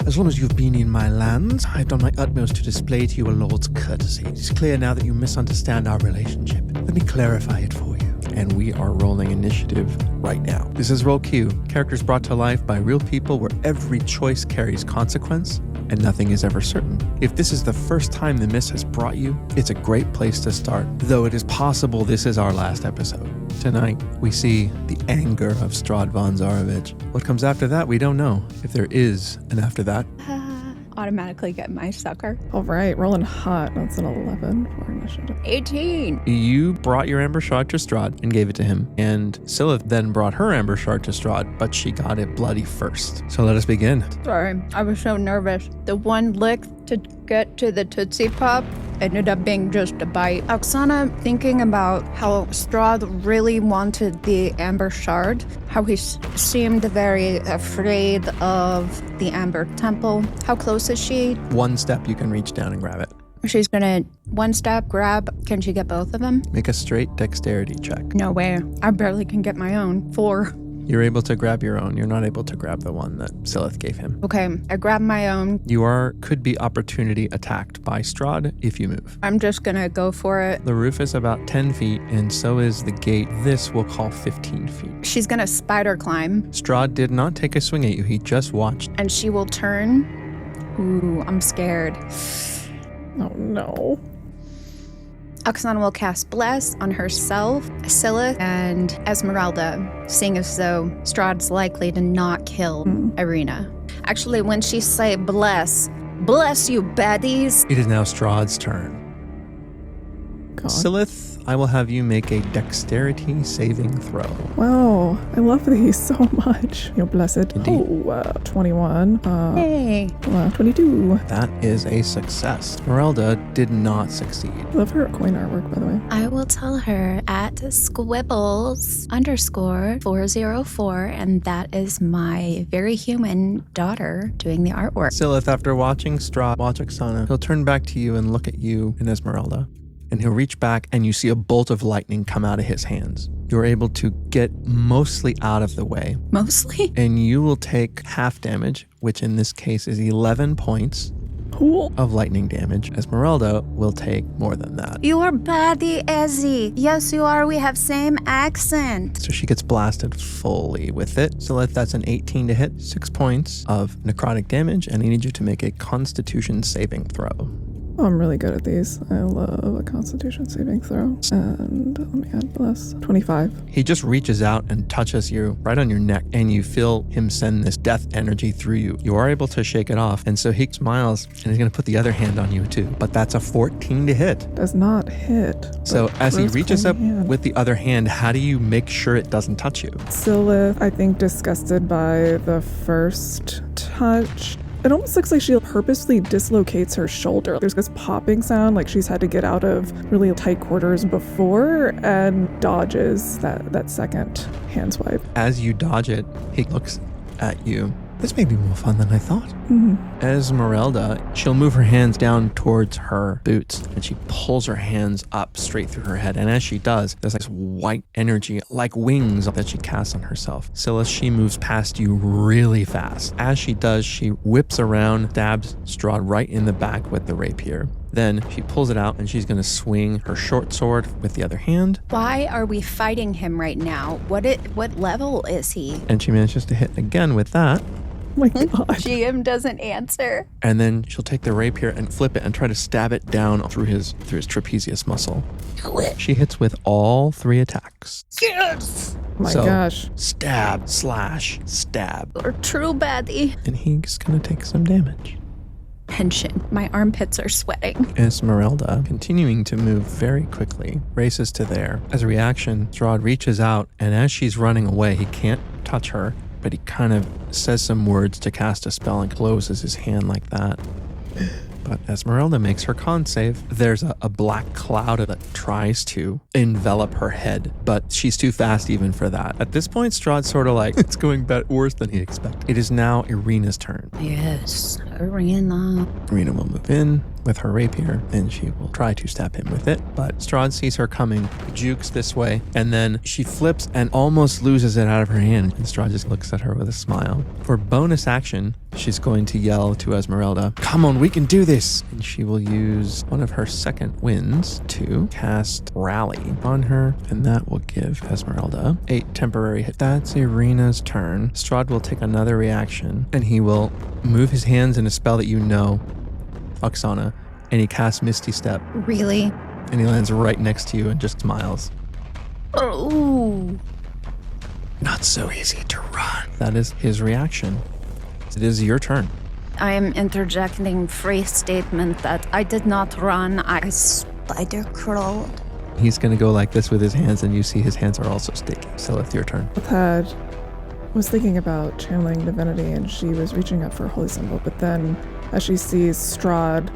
As long as you've been in my lands, I've done my utmost to display to you a lord's courtesy. It's clear now that you misunderstand our relationship. Let me clarify it for you. And we are rolling initiative right now. This is Roll Q, characters brought to life by real people where every choice carries consequence and nothing is ever certain. If this is the first time the mist has brought you, it's a great place to start, though it is possible this is our last episode. Tonight, we see the anger of Strahd von Zarovich. What comes after that, we don't know. If there is an after that. Automatically get my sucker. All right, rolling hot. That's an 11 for initiative. 18. You brought your Amber Shard to Strahd and gave it to him, and Silyth then brought her Amber Shard to Strahd, but she got it bloody first. So let us begin. Sorry, I was so nervous. The one lick to get to the Tootsie Pop ended up being just a bite. Oksana, thinking about how Strahd really wanted the Amber Shard, how he seemed very afraid of the Amber Temple. How close is she? One step, you can reach down and grab it. She's gonna one step grab. Can she get both of them? Make a straight dexterity check. No way. I barely can get my own. 4. You're able to grab your own. You're not able to grab the one that Silyth gave him. Okay, I grab my own. You could be opportunity attacked by Strahd if you move. I'm just gonna go for it. The roof is about 10 feet, and so is the gate. This we'll call 15 feet. She's gonna spider climb. Strahd did not take a swing at you. He just watched. And she will turn. Ooh, I'm scared. Oh no. Oksana will cast Bless on herself, Silyth, and Ezmeralda, seeing as though Strahd's likely to not kill Ireena. Actually, when she say bless you, baddies. It is now Strahd's turn. God. Silyth, I will have you make a dexterity saving throw. Wow, I love these so much. You're blessed. Indeed. 21. Hey. 22. That is a success. Esmeralda did not succeed. Love her coin artwork, by the way. I will tell her at squibbles_404, and that is my very human daughter doing the artwork. Silyth, after watching Strahd watch Oksana, he'll turn back to you and look at you and Esmeralda. And he'll reach back and you see a bolt of lightning come out of his hands. You're able to get mostly out of the way. Mostly? And you will take half damage, which in this case is 11 points Cool. of lightning damage. Esmeralda will take more than that. You are Baddie, Ezzy. Yes, you are. We have same accent. So she gets blasted fully with it. So that's an 18 to hit, 6 points of necrotic damage, and I need you to make a Constitution saving throw. Oh, I'm really good at these. I love a Constitution saving throw. And let me add bless. 25. He just reaches out and touches you right on your neck, and you feel him send this death energy through you. You are able to shake it off, and so he smiles, and he's going to put the other hand on you too. But that's a 14 to hit. Does not hit. So as he Gross reaches cold up hand. with the other hand, how do you make sure it doesn't touch you? Silyth, I think, disgusted by the first touch. It almost looks like she purposely dislocates her shoulder. There's this popping sound like she's had to get out of really tight quarters before and dodges that second hand swipe. As you dodge it, he looks at you. This may be more fun than I thought. Ezmeralda, she'll move her hands down towards her boots and she pulls her hands up straight through her head. And as she does, there's this white energy like wings that she casts on herself. Silyth, she moves past you really fast. As she does, she whips around, stabs Strahd right in the back with the rapier. Then she pulls it out and she's going to swing her short sword with the other hand. Why are we fighting him right now? What level is he? And she manages to hit again with that. Oh my God. GM doesn't answer. And then she'll take the rapier and flip it and try to stab it down through his trapezius muscle. She hits with all 3 attacks. Yes! Oh my gosh. Stab, slash, stab. Or true baddie. And he's going to take some damage. Tension. My armpits are sweating. Ezmeralda, continuing to move very quickly, races to there. As a reaction, Strahd reaches out, and as she's running away, he can't touch her, but he kind of says some words to cast a spell and closes his hand like that. But Ezmeralda makes her con save. There's a black cloud that tries to envelop her head, but she's too fast even for that. At this point, Strahd's sort of like, it's going worse than he expected. It is now Ireena's turn. Yes, Ireena. Ireena will move in with her rapier, and she will try to stab him with it. But Strahd sees her coming, jukes this way, and then she flips and almost loses it out of her hand. And Strahd just looks at her with a smile. For bonus action, she's going to yell to Ezmeralda, "Come on, we can do this!" And she will use one of her second winds to cast Rally on her, and that will give Ezmeralda 8 temporary hit. That's Ireena's turn. Strahd will take another reaction, and he will move his hands in a spell that you know, Oksana, and he casts Misty Step. Really? And he lands right next to you and just smiles. Oh. Not so easy to run. That is his reaction. It is your turn. I am interjecting free statement that I did not run. I spider crawled. He's going to go like this with his hands, and you see his hands are also sticky. Silyth, your turn. Had was thinking about channeling divinity, and she was reaching up for a holy symbol, but then as she sees Strahd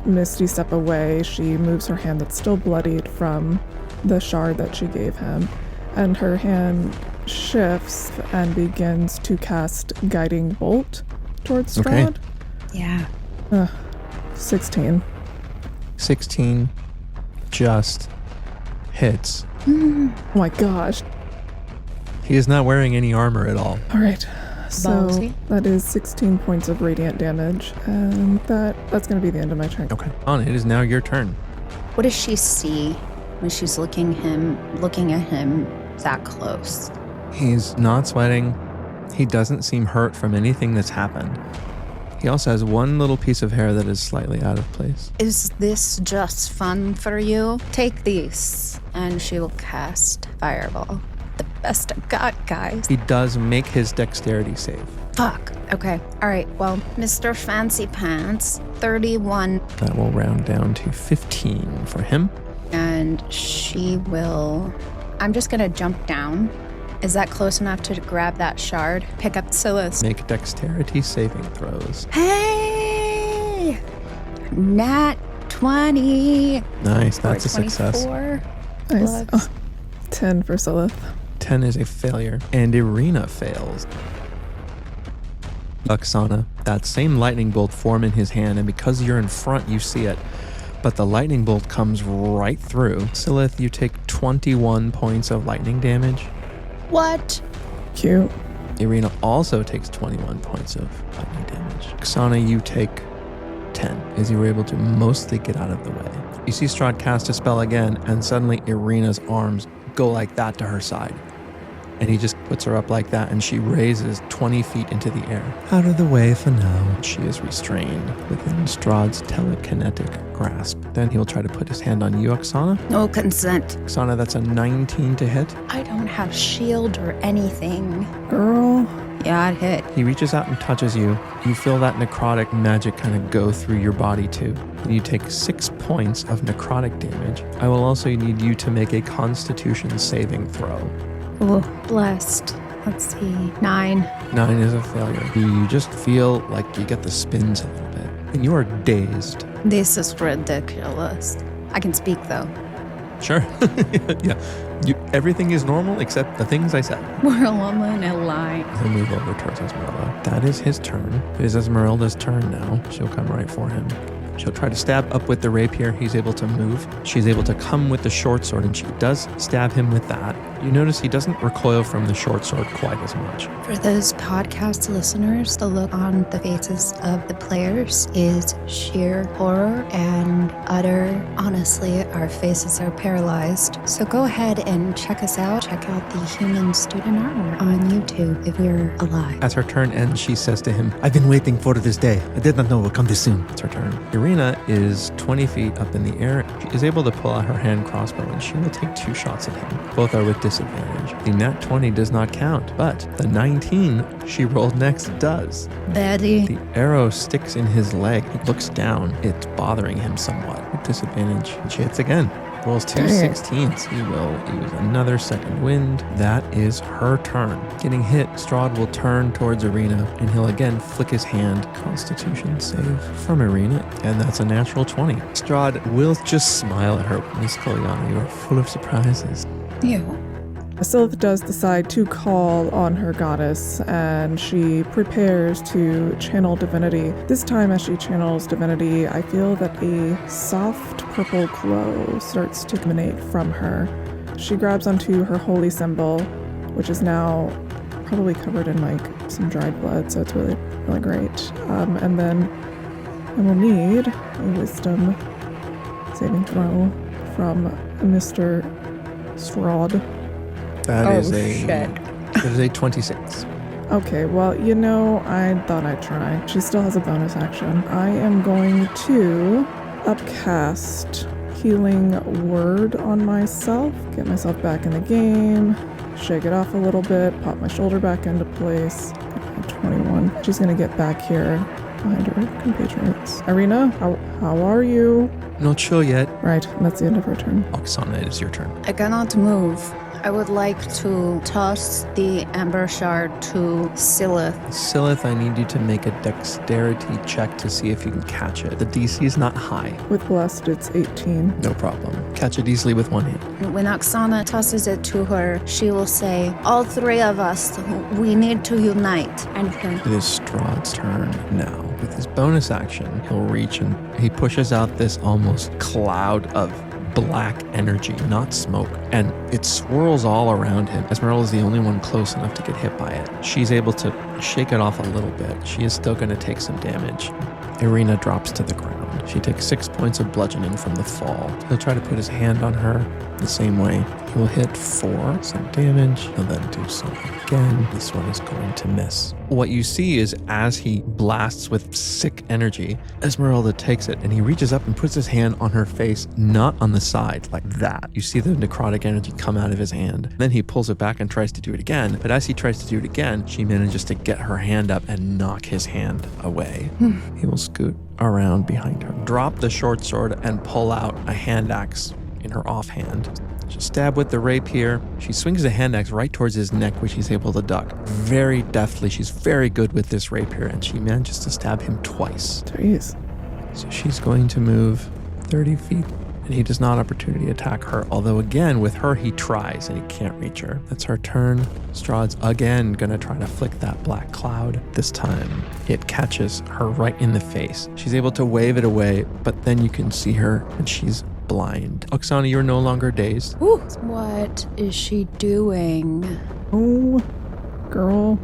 Misty step away, she moves her hand that's still bloodied from the shard that she gave him, and her hand shifts and begins to cast Guiding Bolt towards Strahd. Okay. Yeah. 16. 16 just hits. Oh my gosh. He is not wearing any armor at all. All right. So Ballsy. that is 16 points of radiant damage, and that's going to be the end of my turn. Okay. On, it is now your turn. What does she see when she's looking at him that close? He's not sweating. He doesn't seem hurt from anything that's happened. He also has one little piece of hair that is slightly out of place. Is this just fun for you? Take these. And she will cast Fireball. The best I've got, guys. He does make his dexterity save. Fuck. Okay. All right. Well, Mr. Fancy Pants, 31. That will round down to 15 for him. And she will... I'm just going to jump down. Is that close enough to grab that shard? Pick up Silyth. Make dexterity saving throws. Hey! Nat 20. Nice, that's Or a success. 24. Nice. Plus. 10 for Silyth. 10 is a failure, and Ireena fails. Oksana, that same lightning bolt form in his hand, and because you're in front, you see it. But the lightning bolt comes right through. Silyth, you take 21 points of lightning damage. What? Cute. Ireena also takes 21 points of lightning damage. Oksana, you take 10, as you were able to mostly get out of the way. You see Strahd cast a spell again, and suddenly Ireena's arms go like that to her side. And he just puts her up like that, and she raises 20 feet into the air. Out of the way for now. She is restrained within Strahd's telekinetic grasp. Then he'll try to put his hand on you, Oksana. No consent. Oksana, that's a 19 to hit. I don't have shield or anything. Girl. Yeah, it hit. He reaches out and touches you. You feel that necrotic magic kind of go through your body too. And you take 6 points of necrotic damage. I will also need you to make a Constitution saving throw. Ooh, blessed. Let's see. 9. 9 is a failure. You just feel like you get the spins a little bit. And you are dazed. This is ridiculous. I can speak though. Sure. Yeah. Everything is normal except the things I said. We're all in a line. He'll move over towards Ezmeralda. That is his turn. It is Ezmeralda's turn now. She'll come right for him. She'll try to stab up with the rapier. He's able to move. She's able to come with the short sword, and she does stab him with that. You notice he doesn't recoil from the short sword quite as much. For those podcast listeners, the look on the faces of the players is sheer horror and utter, honestly, our faces are paralyzed. So go ahead and check us out. Check out the Human Student Armor on YouTube if you're alive. As her turn ends, she says to him, "I've been waiting for this day. I did not know it would come this soon." It's her turn. Ireena is 20 feet up in the air. She is able to pull out her hand crossbow, and she will take 2 shots at him. Both are with disadvantage. The nat 20 does not count, but the 19 she rolled next does. Betty. The arrow sticks in his leg. He looks down. It's bothering him somewhat. With disadvantage, she hits again. Rolls 2 16s. He will use another second wind. That is her turn. Getting hit, Strahd will turn towards Ireena, and he'll again flick his hand. Constitution save from Ireena, and that's a natural 20. Strahd will just smile at her. Miss Kolyana, you are full of surprises. You. Silyth does decide to call on her goddess, and she prepares to channel divinity. This time, as she channels divinity, I feel that a soft purple glow starts to emanate from her. She grabs onto her holy symbol, which is now probably covered in like some dried blood, so it's really, really great. And then I will need a wisdom saving throw from Mr. Strahd. That is a 26. Okay, well, I thought I'd try. She still has a bonus action. I am going to upcast Healing Word on myself, get myself back in the game, shake it off a little bit, pop my shoulder back into place. 21. She's going to get back here behind her compatriots. Ireena, how are you? Not sure yet. Right, and that's the end of her turn. Oksana, it is your turn. I cannot move. I would like to toss the Amber Shard to Silyth. Silyth, I need you to make a dexterity check to see if you can catch it. The DC is not high. With Blessed, it's 18. No problem. Catch it easily with one hand. When Oksana tosses it to her, she will say, "All three of us, we need to unite." And It is Strahd's turn now. With his bonus action, he'll reach and he pushes out this almost cloud of black energy, not smoke, and it swirls all around him. Ezmeralda is the only one close enough to get hit by it. She's able to shake it off a little bit. She is still going to take some damage. Ireena drops to the ground. She takes 6 points of bludgeoning from the fall. He'll try to put his hand on her the same way. He will hit 4, some damage. He'll then do so again. This one is going to miss. What you see is as he blasts with sick energy, Ezmeralda takes it and he reaches up and puts his hand on her face, not on the side, like that. You see the necrotic energy come out of his hand. Then he pulls it back and tries to do it again. But as he tries to do it again, she manages to get her hand up and knock his hand away. He will scoot around behind her, drop the short sword, and pull out a hand axe in her offhand. She'll stab with the rapier. She swings the hand axe right towards his neck, which he's able to duck. Very deftly, she's very good with this rapier, and she manages to stab him twice. Jeez. So she's going to move 30 feet, and he does not opportunity attack her, although again, with her, he tries, and he can't reach her. That's her turn. Strahd's again gonna try to flick that black cloud. This time, it catches her right in the face. She's able to wave it away, but then you can see her, and she's blind. Oksana, you're no longer dazed. Ooh. What is she doing? Oh, girl.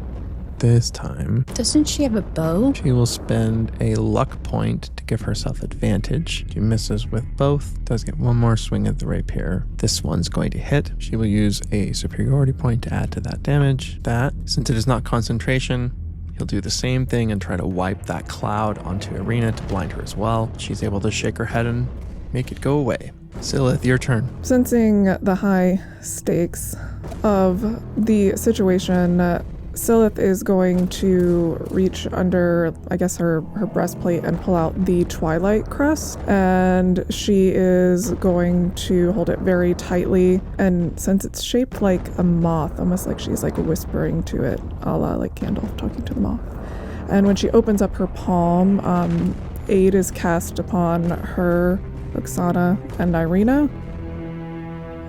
This time, Doesn't she have a bow? she will spend a luck point to give herself advantage. She misses with both, does get one more swing at the rapier. This one's going to hit. She will use a superiority point to add to that damage. Since it is not concentration, he'll do the same thing and try to wipe that cloud onto Ireena to blind her as well. She's able to shake her head and make it go away. Silyth, your turn. Sensing the high stakes of the situation, Silyth is going to reach under, I guess, her breastplate and pull out the Twilight Crest, and she is going to hold it very tightly, and since it's shaped like a moth, almost like she's like whispering to it, a la like Gandalf talking to the moth. And when she opens up her palm, aid is cast upon her, Oksana, and Ireena.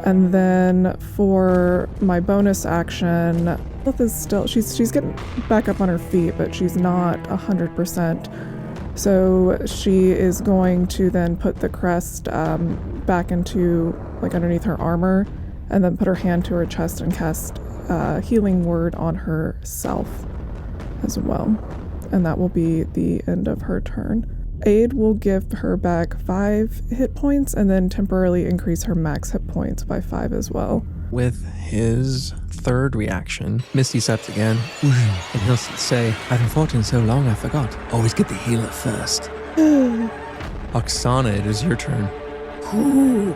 And then for my bonus action, Silyth is still, she's getting back up on her feet, but she's not 100%. So she is going to then put the crest back into, like, underneath her armor, and then put her hand to her chest and cast Healing Word on herself as well. And that will be the end of her turn. Aid will give her back 5 hit points and then temporarily increase her max hit points by 5 as well. With his third reaction, Misty steps again, and he'll say, I haven't fought in so long I forgot. Always get the healer first. Oksana, it is your turn. Ooh.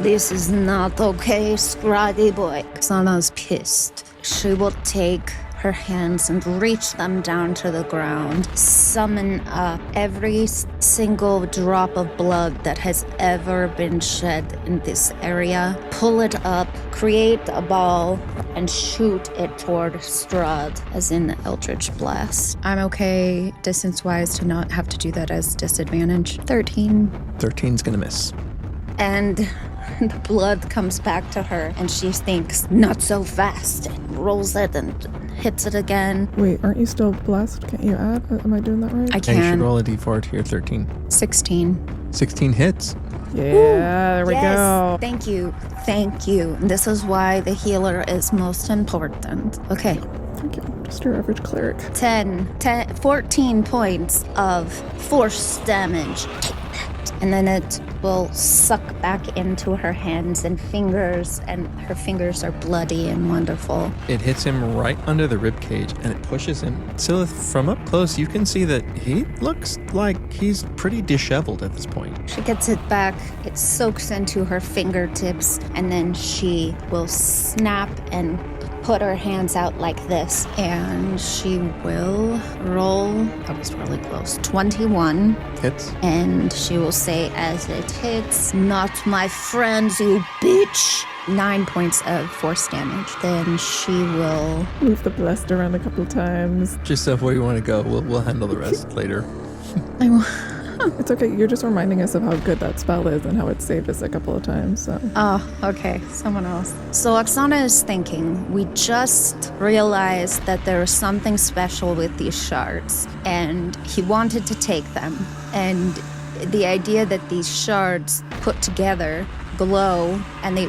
This is not okay, Scrady boy. Oksana's pissed. She will take her hands and reach them down to the ground, summon up every single drop of blood that has ever been shed in this area, pull it up, create a ball, and shoot it toward Strahd, as in Eldritch Blast. I'm okay distance-wise to not have to do that as disadvantage. 13. 13's gonna miss. And the blood comes back to her, and she thinks, not so fast, and rolls it and hits it again. Wait, aren't you still blessed? Can't you add? Am I doing that right? I Yeah, you should can. roll a d4 to your 13. 16. 16 hits. Yeah, there we Yes, go. thank you. Thank you. This is why the healer is most important. Okay, Thank you. Just your average cleric. 14 points of force damage. Take that. And then it will suck back into her hands and fingers, and her fingers are bloody and wonderful. It hits him right under the ribcage and it pushes him. Silyth, from up close, you can see that he looks like he's pretty disheveled at this point. She gets it back, it soaks into her fingertips, and then she will snap and put her hands out like this, and she will roll, that was really close, 21, Hits. and she will say as it hits, not my friends, you bitch. 9 points of force damage. Then she will, Move the blessed around a couple times. Just stuff where you want to go. We'll handle the rest later. It's okay. You're just reminding us of how good that spell is and how it saved us a couple of times. So oh, okay, someone else. So Oksana is thinking, we just realized that there was something special with these shards, and he wanted to take them. And the idea that these shards put together glow, and they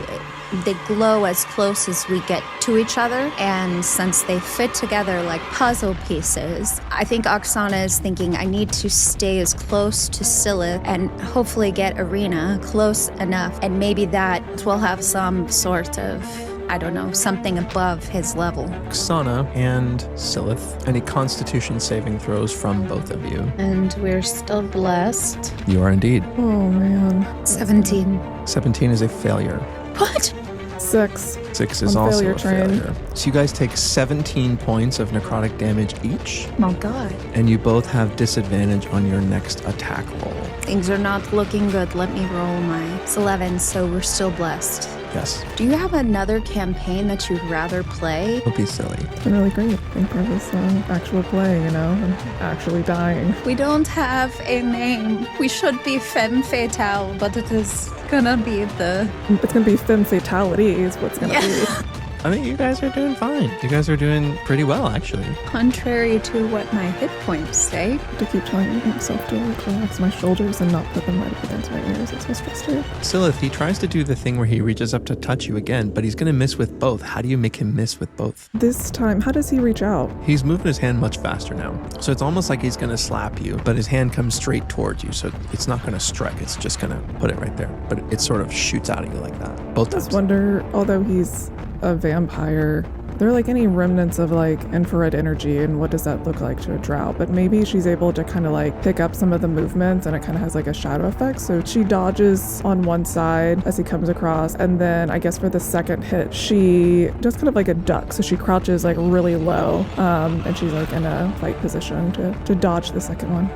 glow as close as we get to each other, and since they fit together like puzzle pieces, I think Oksana is thinking, I need to stay as close to Silyth and hopefully get Ireena close enough, and maybe that will have some sort of, I don't know, something above his level. Oksana and Silyth, any constitution saving throws from both of you? And we're still blessed. You are indeed. oh man, 17. 17 is a failure. What? 6. 6 is On also failure a train. failure. So you guys take 17 points of necrotic damage each, Oh god. and you both have disadvantage on your next attack roll. Things are not looking good. Let me roll it's 11, so we're still blessed. Yes, Do you have another campaign that you'd rather play? don't be silly. It's been really great. Being part of this actual play, and actually dying. We don't have a name. We should be Femme Fatale, but it is gonna be the... It's gonna be femme fatality is what's gonna be. I think you guys are doing fine. You guys are doing pretty well, actually. Contrary to what my hit points say. To keep telling myself to relax my shoulders and not put them right up against my ears. It's so stressful. Silyth, he tries to do the thing where he reaches up to touch you again, but he's going to miss with both. How do you make him miss with both? This time, how does he reach out? He's moving his hand much faster now. So it's almost like he's going to slap you, but his hand comes straight towards you. So it's not going to strike. It's just going to put it right there. But it sort of shoots out at you like that. Both I just times. wonder, although he's a vampire, are there like any remnants of like infrared energy, and what does that look like to a drow? But maybe she's able to kind of like pick up some of the movements, and it kind of has like a shadow effect. So she dodges on one side as he comes across, and then I guess for the second hit, she does kind of like a duck. So she crouches like really low, and she's like in a fight position to dodge the second one.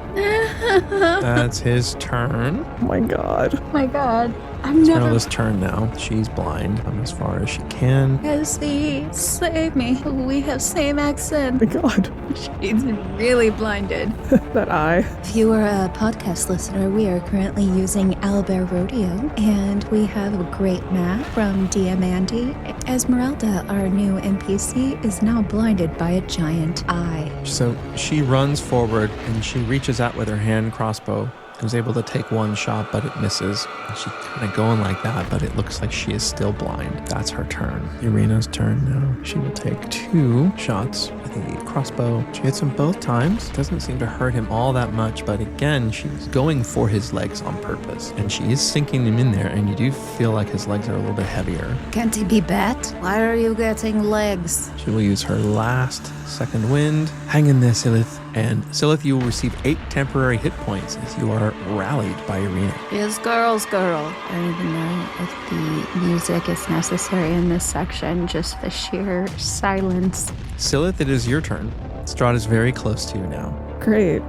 That's his turn. Oh my god. My god. I'm never... Esmeralda's turn now. She's blind as far as she can. Cassie, save me. We have same accent. Oh my god. She's really blinded. That eye. If you are a podcast listener, we are currently using Owlbear Rodeo, and we have a great map from DM Andy. Ezmeralda, our new NPC, is now blinded by a giant eye. So she runs forward and she reaches out with her hand crossbow. Was able to take one shot, but it misses. And she's kind of going like that, but it looks like she is still blind. That's her turn. Ireena's turn now. She will take 2 shots with the crossbow. She hits him both times. Doesn't seem to hurt him all that much, but again, she's going for his legs on purpose. And she is sinking him in there, and you do feel like his legs are a little bit heavier. Can't he be bet? Why are you getting legs? She will use her last second wind. Hang in there, Silyth. And Silyth, you will receive 8 temporary hit points as you are rallied by Ireena. Yes, girls, girl. I don't even know if the music is necessary in this section, just the sheer silence. Silyth, it is your turn. Strahd is very close to you now. Great.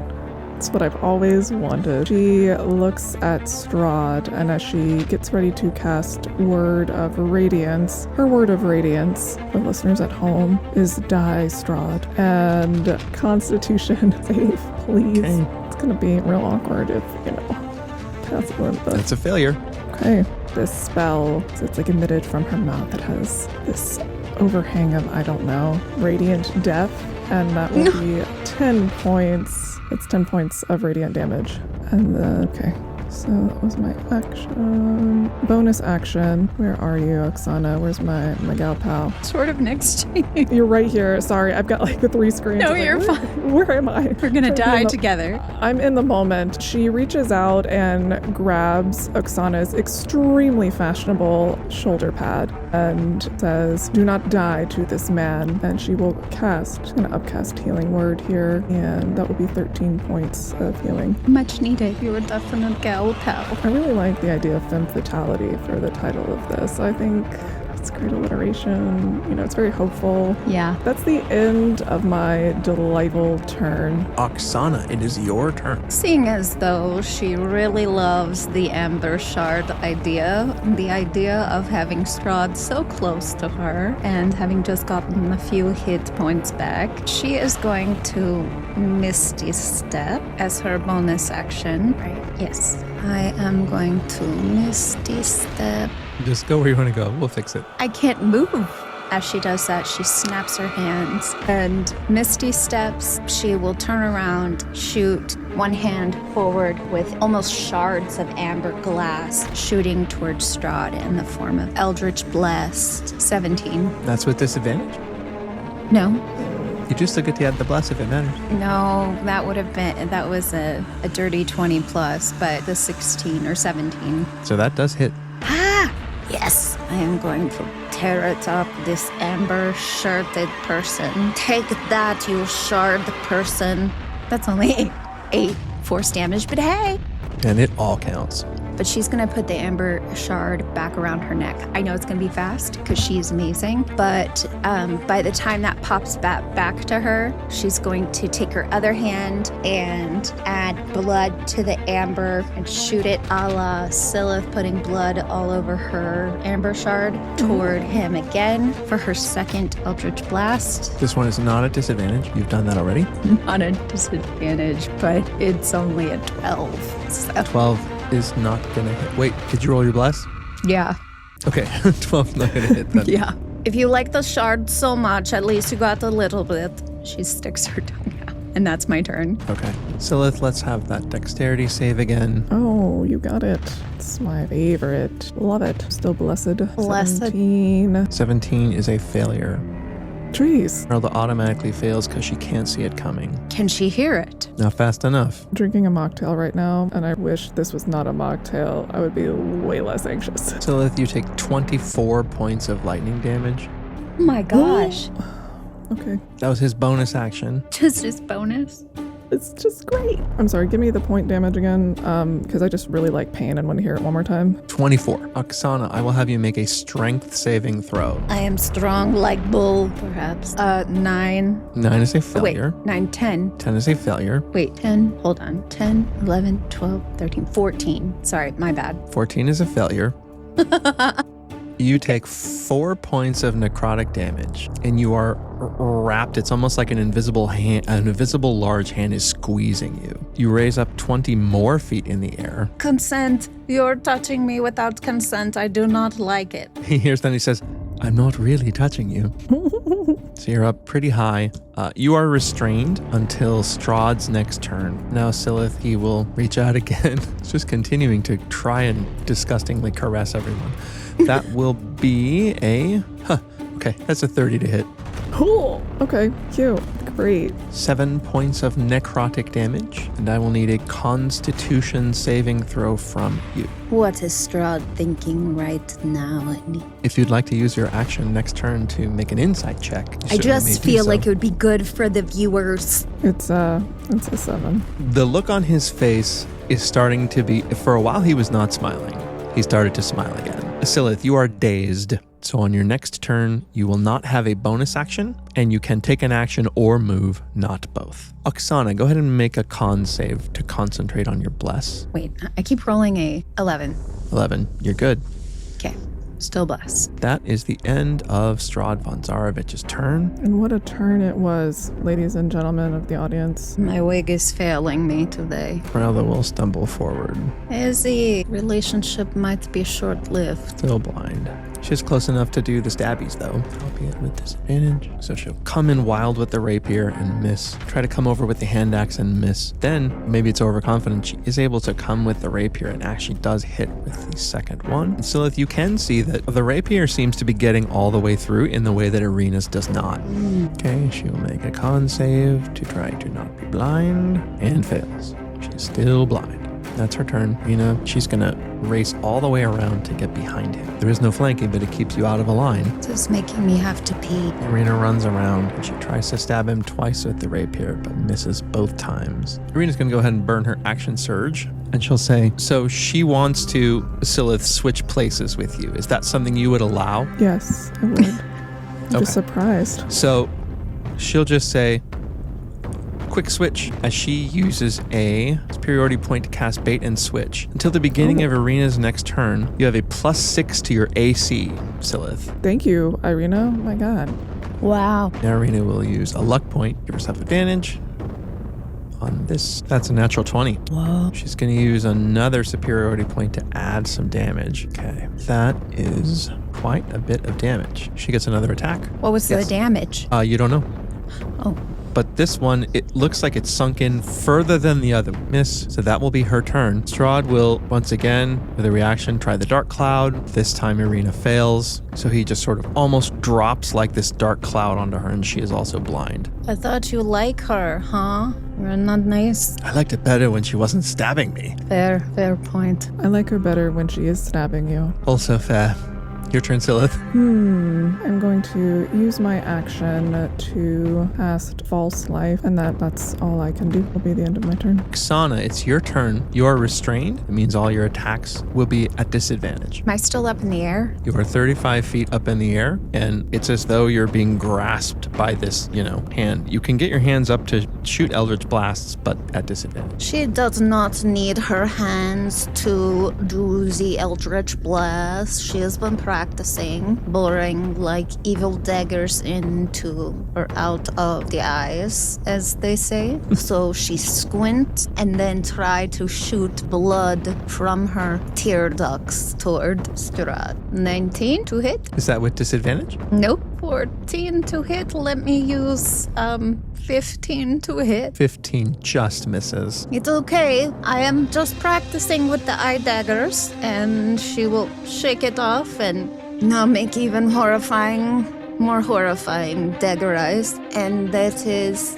It's what I've always wanted. She looks at Strahd, and as she gets ready to cast Word of Radiance, her Word of Radiance, for listeners at home, is Die Strahd. And Constitution save, please. Okay. It's gonna be real awkward if, pass it with the... That's a failure. Okay. this spell. So it's like emitted from her mouth. It has this overhang of, I don't know, radiant death. And that will be 10 points. It's 10 points of radiant damage. And then, okay. So that was my action. Bonus action. Where are you, Oksana? Where's my gal pal? Sort of next to you. You're right here. Sorry, I've got like the 3 screens. No, I'm like, you're fine. Where am I? We're gonna die together. I'm in the moment. She reaches out and grabs Oksana's extremely fashionable shoulder pad and says, "Do not die to this man." And she will cast, she's gonna upcast Healing Word here, and that will be 13 points of healing. Much needed. You're a definite gal pal. I really like the idea of femme fatality for the title of this. I think it's great alliteration. You know, it's very hopeful. Yeah. That's the end of my delightful turn. Oksana, it is your turn. Seeing as though she really loves the Amber Shard idea, the idea of having Strahd so close to her and having just gotten a few hit points back, she is going to Misty Step as her bonus action. Right? Yes. I am going to Misty Step. Just go where you want to go. We'll fix it. I can't move. As she does that, she snaps her hands and Misty Steps. She will turn around, shoot one hand forward with almost shards of amber glass shooting towards Strahd in the form of Eldritch Blessed. 17. That's with disadvantage. No. You just still get to add the bless if it matters. No, that was a dirty 20 plus, but the 16 or 17. So that does hit. Yes, I am going to tear it up, this amber sharded person. Take that, you shard person. That's only 8 force damage, but hey. And it all counts. But she's gonna put the amber shard back around her neck. I know it's gonna be fast because she's amazing, but by the time that pops back to her, she's going to take her other hand and add blood to the amber and shoot it a la Silyth, putting blood all over her amber shard toward him again for her second Eldritch Blast. This one is not at disadvantage. You've done that already. Not a disadvantage, but it's only a 12. So. 12 is not gonna hit. Wait, did you roll your bless? Yeah. Okay, 12 not gonna hit then. Yeah. If you like the shard so much, at least you got a little bit. She sticks her tongue out. And that's my turn. Okay. Silyth, let's have that dexterity save again. Oh, you got it. It's my favorite. Love it. Still blessed. Blessed. 17. 17 is a failure. Jeez. Esmeralda automatically fails because she can't see it coming. Can she hear it? Not fast enough. Drinking a mocktail right now, and I wish this was not a mocktail. I would be way less anxious. Silyth, you take 24 points of lightning damage. Oh my gosh. Okay. That was his bonus action. Just his bonus? It's just great. I'm sorry, give me the point damage again, because I just really like pain and want to hear it one more time. 24. Oksana, I will have you make a strength saving throw. I am strong like bull, perhaps. 9. 9 is a failure. Wait, 9, 10. 10 is a failure. Wait, 10. Hold on. 10, 11, 12, 13, 14. Sorry, my bad. 14 is a failure. You take 4 points of necrotic damage, and you are wrapped. It's almost like an invisible hand, an invisible large hand is squeezing you. You raise up 20 more feet in the air. Consent. You're touching me without consent. I do not like it. He hears that and he says, "I'm not really touching you." So you're up pretty high. You are restrained until Strahd's next turn. Now, Silyth, he will reach out again. It's just continuing to try and disgustingly caress everyone. That will be a... okay, that's a 30 to hit. Cool. Okay, cute. Great. 7 points of necrotic damage, and I will need a Constitution saving throw from you. What is Strahd thinking right now? If you'd like to use your action next turn to make an insight check, you I certainly just may do feel so. like it would be good for the viewers. It's a 7. The look on his face is starting to be... For a while, he was not smiling. He started to smile again. Silyth, you are dazed. So on your next turn, you will not have a bonus action, and you can take an action or move, not both. Oksana, go ahead and make a con save to concentrate on your bless. Wait, I keep rolling a 11. 11, you're good. Okay. Still blessed. That is the end of Strahd von Zarovich's turn. And what a turn it was, ladies and gentlemen of the audience. My wig is failing me today. Esmeralda will stumble forward, The relationship might be short-lived. still blind. She's close enough to do the stabbies, though, albeit with disadvantage. So she'll come in wild with the rapier and miss. Try to come over with the hand axe and miss. Then, maybe it's overconfident, she is able to come with the rapier and actually does hit with the second one. And Silyth, you can see that the rapier seems to be getting all the way through in the way that Ireena's does not. Okay, she'll make a con save to try to not be blind, and fails. She's still blind. That's her turn. Ireena, she's gonna race all the way around to get behind him. There is no flanking, but it keeps you out of a line. This is making me have to pee. Ireena runs around and she tries to stab him twice with the rapier, but misses both times. Ireena's gonna go ahead and burn her action surge, and she'll say, so she wants to, Silyth, switch places with you. Is that something you would allow? Yes, I would. I'm just surprised. So she'll just say, quick switch, as she uses a superiority point to cast bait and switch. Until the beginning of Ireena's next turn, you have a +6 to your AC, Silyth. Thank you, Ireena. Oh my God. Wow. Now Ireena will use a luck point, give herself advantage on this. That's a natural 20. Whoa. She's going to use another superiority point to add some damage. Okay, that is quite a bit of damage. She gets another attack. What was the damage? You don't know. Oh. But this one, it looks like it's sunk in further than the other. Miss, so that will be her turn. Strahd will, once again, with a reaction, try the dark cloud. This time Ireena fails, so he just sort of almost drops like this dark cloud onto her, and she is also blind. I thought you like her, huh? You're not nice. I liked it better when she wasn't stabbing me. Fair point. I like her better when she is stabbing you. Also fair. Your turn, Silyth. I'm going to use my action to cast False Life, and that's all I can do. Will be the end of my turn. Oksana, it's your turn. You are restrained. It means all your attacks will be at disadvantage. Am I still up in the air? You are 35 feet up in the air, and it's as though you're being grasped by this, hand. You can get your hands up to shoot Eldritch Blasts, but at disadvantage. She does not need her hands to do the Eldritch Blast. She has been practicing boring like evil daggers into or out of the eyes, as they say. So she squints and then try to shoot blood from her tear ducts toward Strahd. 19 to hit? Is that with disadvantage? Nope. 14 to hit. Let me use 15 to hit. 15 just misses. It's okay. I am just practicing with the eye daggers, and she will shake it off and now make even more horrifying dagger eyes. And that is,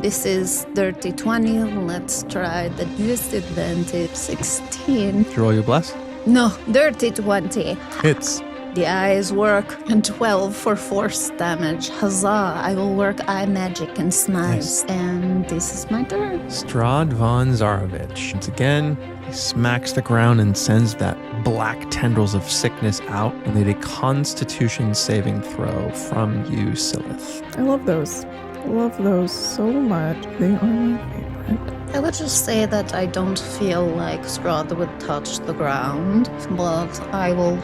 this is dirty 20. Let's try the disadvantage. 16. Did you roll your bless? No, dirty 20. Hits. The eyes work, and 12 for force damage. Huzzah! I will work eye magic and smiles. Nice. And this is my turn. Strahd von Zarovich. Once again, he smacks the ground and sends that black tendrils of sickness out, and they need a Constitution saving throw from you, Silyth. I love those. I love those so much. They are my favorite. I would just say that I don't feel like Strahd would touch the ground, but I will,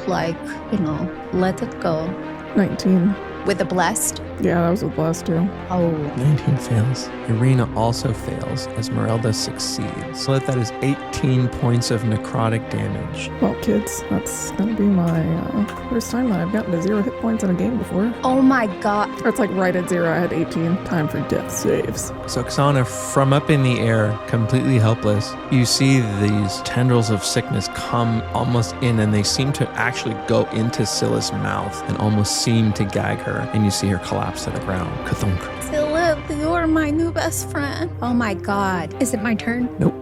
let it go. 19. With a blessed? Yeah, that was a blast too. Oh. 19 fails. Ireena also fails. Ezmeralda succeeds. So that is 18 points of necrotic damage. Well, kids, that's gonna be my first time that I've gotten to 0 hit points in a game before. Oh my god. Or it's like right at 0, I had 18. Time for death saves. So Oksana, from up in the air, completely helpless, you see these tendrils of sickness come almost in, and they seem to actually go into Silyth's mouth and almost seem to gag her, and you see her collapse to the ground. Kathunk. Silyth, you're my new best friend. Oh my god. Is it my turn? Nope.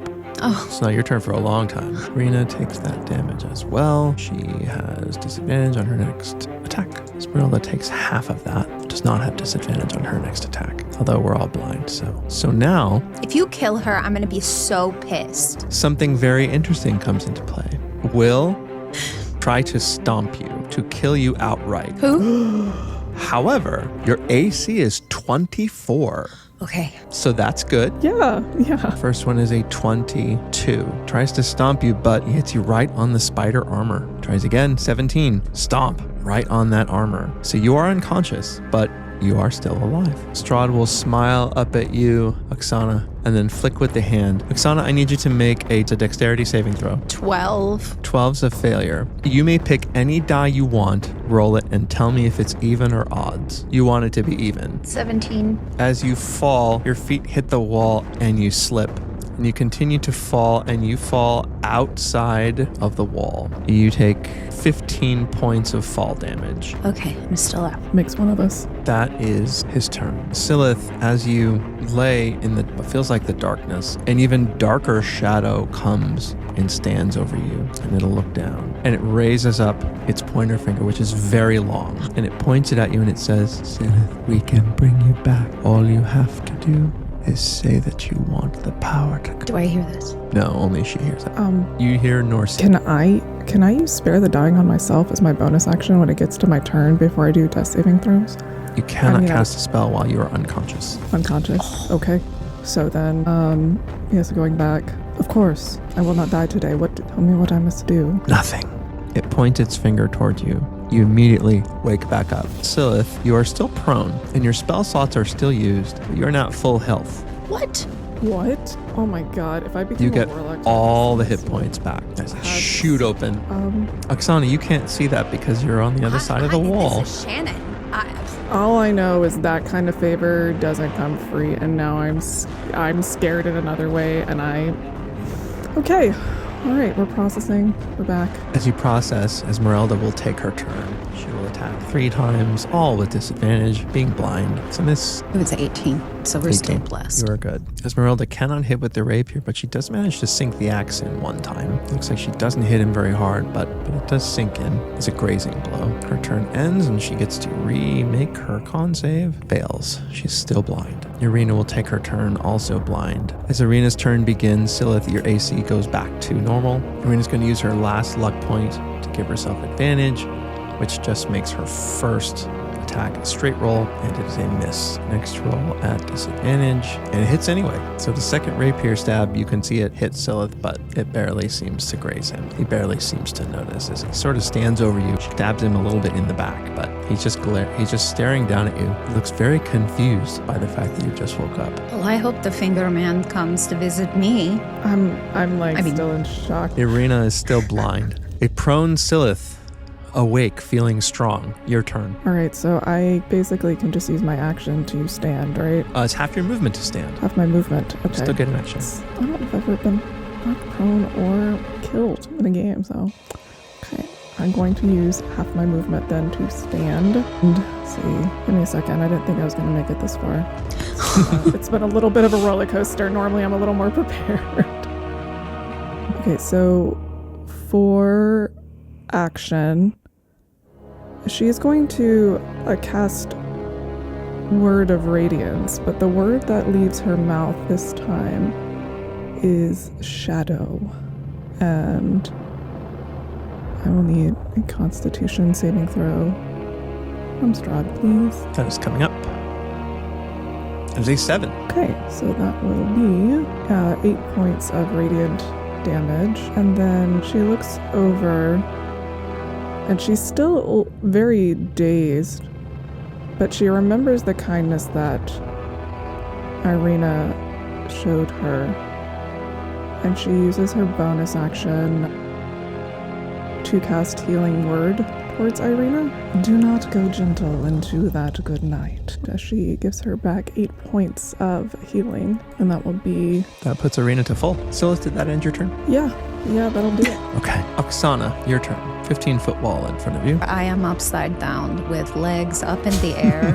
Oh. It's not your turn for a long time. Ireena takes that damage as well. She has disadvantage on her next attack. Esmeralda takes half of that. Does not have disadvantage on her next attack. Although we're all blind, so now... If you kill her, I'm gonna be so pissed. Something very interesting comes into play. Will try to stomp you, to kill you outright. Who? However, your AC is 24. Okay. So that's good. Yeah. First one is a 22. Tries to stomp you, but he hits you right on the spider armor. Tries again, 17. Stomp right on that armor. So you are unconscious, but you are still alive. Strahd will smile up at you, Oksana, and then flick with the hand. Oksana, I need you to make a dexterity saving throw. 12. 12's a failure. You may pick any die you want, roll it, and tell me if it's even or odds. You want it to be even. 17. As you fall, your feet hit the wall and you slip. And you continue to fall, and you fall outside of the wall. You take 15 points of fall damage. Okay, I'm still up. Makes one of us. That is his turn. Silyth, as you lay in what feels like the darkness, an even darker shadow comes and stands over you, and it'll look down. And it raises up its pointer finger, which is very long, and it points it at you and it says, Silyth, we can bring you back. All you have to do is say that you want the power to Do I hear this? No, only she hears it. You hear Norse. Can I use Spare the Dying on myself as my bonus action when it gets to my turn before I do death saving throws? You cannot cast a spell while you are unconscious. Unconscious. Okay. So then, yes, going back. Of course, I will not die today. Tell me what I must do. Nothing. It points its finger towards you. You immediately wake back up. Silyth, you are still prone, and your spell slots are still used, but you are not full health. What? Oh my god, if I become You get a warlock, all the hit points back as it shoot open. Oksana, you can't see that because you're on the other side of the wall. This is Shannon. all I know is that kind of favor doesn't come free, and now I'm scared in another way, and okay. All right, we're processing. We're back. As you process, Ezmeralda will take her turn. She will attack 3 times, all with disadvantage, being blind. So miss. It was 18, so we're still blessed. You are good. Ezmeralda cannot hit with the rapier, but she does manage to sink the axe in one time. Looks like she doesn't hit him very hard, but it does sink in. It's a grazing blow. Her turn ends, and she gets to remake her con save. Fails. She's still blind. Ireena will take her turn, also blind. As Ireena's turn begins, Silyth, your AC goes back to normal. Ireena's going to use her last luck point to give herself advantage, which just makes her first attack a straight roll, and it is a miss. Next roll at disadvantage, and it hits anyway. So the second rapier stab, you can see it hit Silyth, but it barely seems to graze him. He barely seems to notice as he sort of stands over you. She stabs him a little bit in the back, but he's just staring down at you. He looks very confused by the fact that you just woke up. Well, I hope the finger man comes to visit me. I'm still in shock. Ireena is still blind. A prone Silyth, awake, feeling strong. Your turn. All right, so I basically can just use my action to stand, right? It's half your movement to stand. Half my movement. Okay. Still get an action. I don't know if I've ever been knocked prone or killed in a game, so... Okay, I'm going to use half my movement then to stand. And let's see, give me a second. I didn't think I was going to make it this far. It's been a little bit of a roller coaster. Normally I'm a little more prepared. Okay, so for action... She's going to cast Word of Radiance, but the word that leaves her mouth this time is shadow. And I will need a Constitution saving throw from Strahd, please. That is coming up. It is a 7. Okay, so that will be 8 points of radiant damage. And then she looks over... And she's still very dazed, but she remembers the kindness that Ireena showed her. And she uses her bonus action to cast Healing Word towards Ireena. Do not go gentle into that good night. As she gives her back 8 points of healing, and that will be... That puts Ireena to full. Silyth, did that end your turn? Yeah, that'll do it. Okay. Oksana, your turn. 15-foot wall in front of you. I am upside down with legs up in the air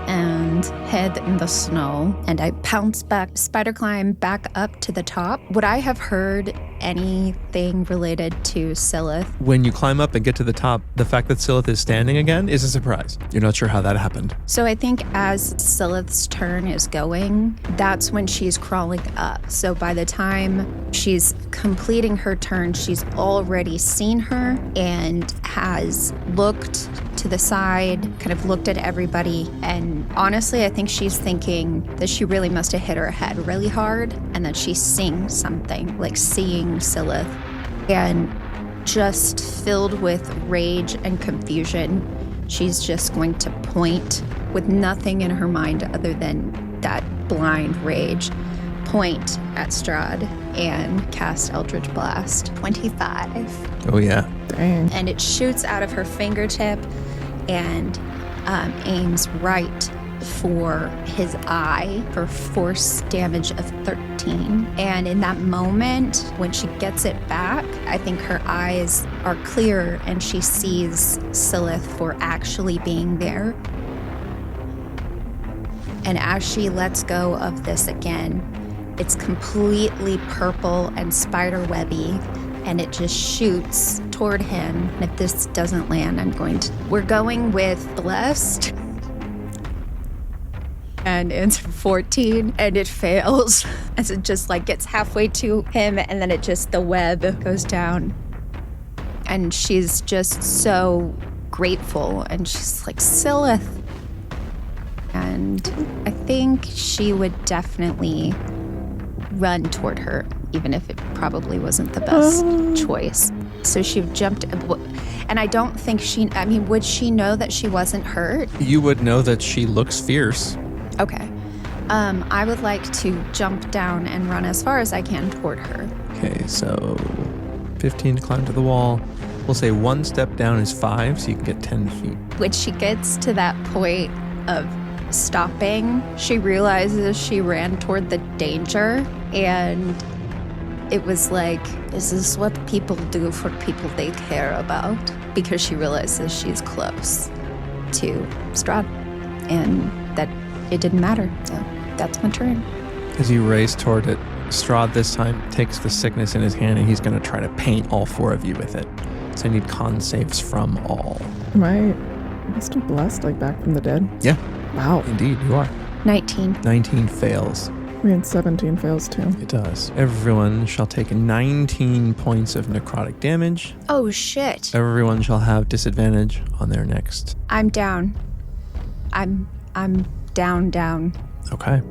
and head in the snow. And I pounce back, spider climb back up to the top. Would I have heard anything related to Silyth. When you climb up and get to the top, the fact that Silyth is standing again is a surprise. You're not sure how that happened. So I think as Silyth's turn is going, that's when she's crawling up. So by the time she's completing her turn, she's already seen her and has looked to the side, kind of looked at everybody. And honestly, I think she's thinking that she really must have hit her head really hard and that she's seeing something, like seeing Silyth. And just filled with rage and confusion, she's just going to point with nothing in her mind other than that blind rage, point at Strahd and cast Eldritch Blast. 25. Oh, yeah. Dang. And it shoots out of her fingertip and aims right for his eye for force damage of 13. And in that moment, when she gets it back, I think her eyes are clear and she sees Silyth for actually being there. And as she lets go of this again, it's completely purple and spiderwebby, and it just shoots toward him. And if this doesn't land, we're going with Blessed. And it's 14, and it fails as it just like gets halfway to him, and then the web goes down. And she's just so grateful, and she's like, Silyth. And I think she would definitely run toward her, even if it probably wasn't the best choice. So she jumped, and I don't think would she know that she wasn't hurt? You would know that she looks fierce. Okay. I would like to jump down and run as far as I can toward her. Okay, so 15 to climb to the wall. We'll say 1 step down is 5, so you can get 10 feet. When she gets to that point of stopping, she realizes she ran toward the danger, and it was like, is this what people do for people they care about? Because she realizes she's close to Strahd, and that it didn't matter. So that's my turn. As you race toward it, Strahd this time takes the sickness in his hand, and he's going to try to paint all 4 of you with it. So I need con saves from all. Am I still blessed, like back from the dead? Yeah. Wow. Indeed, you are. 19. 19 fails. I mean, 17 fails too. It does. Everyone shall take 19 points of necrotic damage. Oh, shit. Everyone shall have disadvantage on their next. I'm down. I'm down. Okay.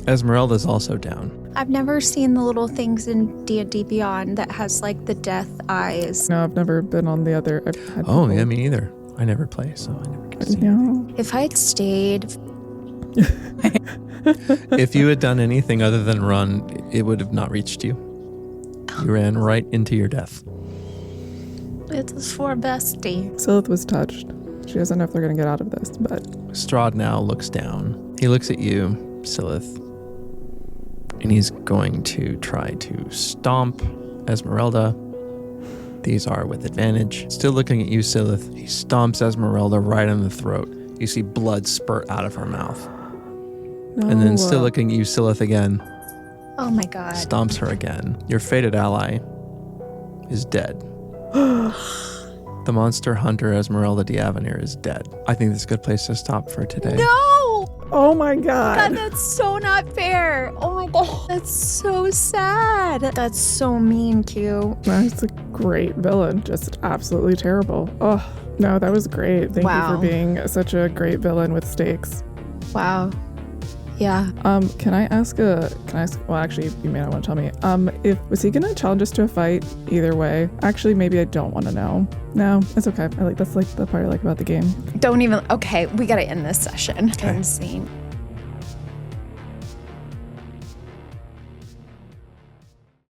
Ezmeralda's also down. I've never seen the little things in D&D Beyond that has like the death eyes. No, I've never been on the other. Oh, yeah, me neither. I never play, so I never get to see No. If I'd stayed... If you had done anything other than run, it would have not reached you. You ran right into your death. It's for bestie. Silyth was touched. She doesn't know if they're going to get out of this, but... Strahd now looks down. He looks at you, Silyth, and he's going to try to stomp Ezmeralda. These are with advantage. Still looking at you, Silyth. He stomps Ezmeralda right in the throat. You see blood spurt out of her mouth. No. And then still looking at you, Silyth again. Oh my god. Stomps her again. Your fated ally is dead. The monster hunter Ezmeralda D'Avenir is dead. I think that's a good place to stop for today. No! Oh my god. That's so not fair. Oh my god. That's so sad. That's so mean, Q. That's a great villain. Just absolutely terrible. Oh, no, that was great. Thank you for being such a great villain with stakes. Wow. Yeah. Can I ask, well, actually, you may not want to tell me. Was he gonna challenge us to a fight either way? Actually, maybe I don't want to know. No, it's okay. That's like the part I like about the game. Don't even, okay, we gotta end this session. Okay. Insane.